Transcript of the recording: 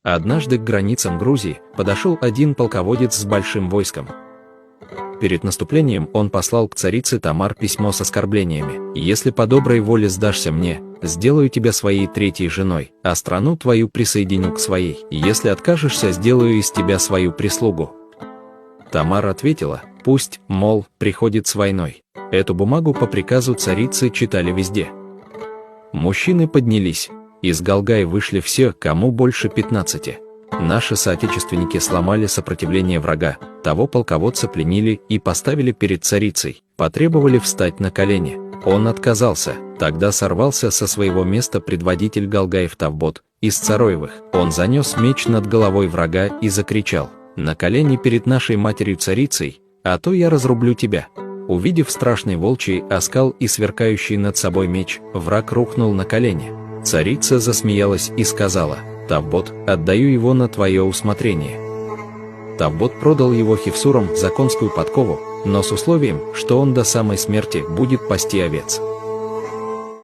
Однажды к границам Грузии подошел один полководец с большим войском. Перед наступлением он послал к царице Тамар письмо с оскорблениями: «Если по доброй воле сдашься мне, сделаю тебя своей третьей женой, а страну твою присоединю к своей. Если откажешься, сделаю из тебя свою прислугу». Тамар ответила: «Пусть, мол, приходит с войной». Эту бумагу по приказу царицы читали везде. Мужчины поднялись. Из Галгаи вышли все, кому больше 15. Наши соотечественники сломали сопротивление врага, того полководца пленили и поставили перед царицей, потребовали встать на колени. Он отказался. Тогда сорвался со своего места предводитель Галгаев Тавбот из Цароевых. Он занес меч над головой врага и закричал: «На колени перед нашей матерью-царицей, а то я разрублю тебя». Увидев страшный волчий оскал и сверкающий над собой меч, враг рухнул на колени. Царица засмеялась и сказала: «Тавбот, отдаю его на твое усмотрение». Тавбот продал его хевсурам за конскую подкову, но с условием, что он до самой смерти будет пасти овец.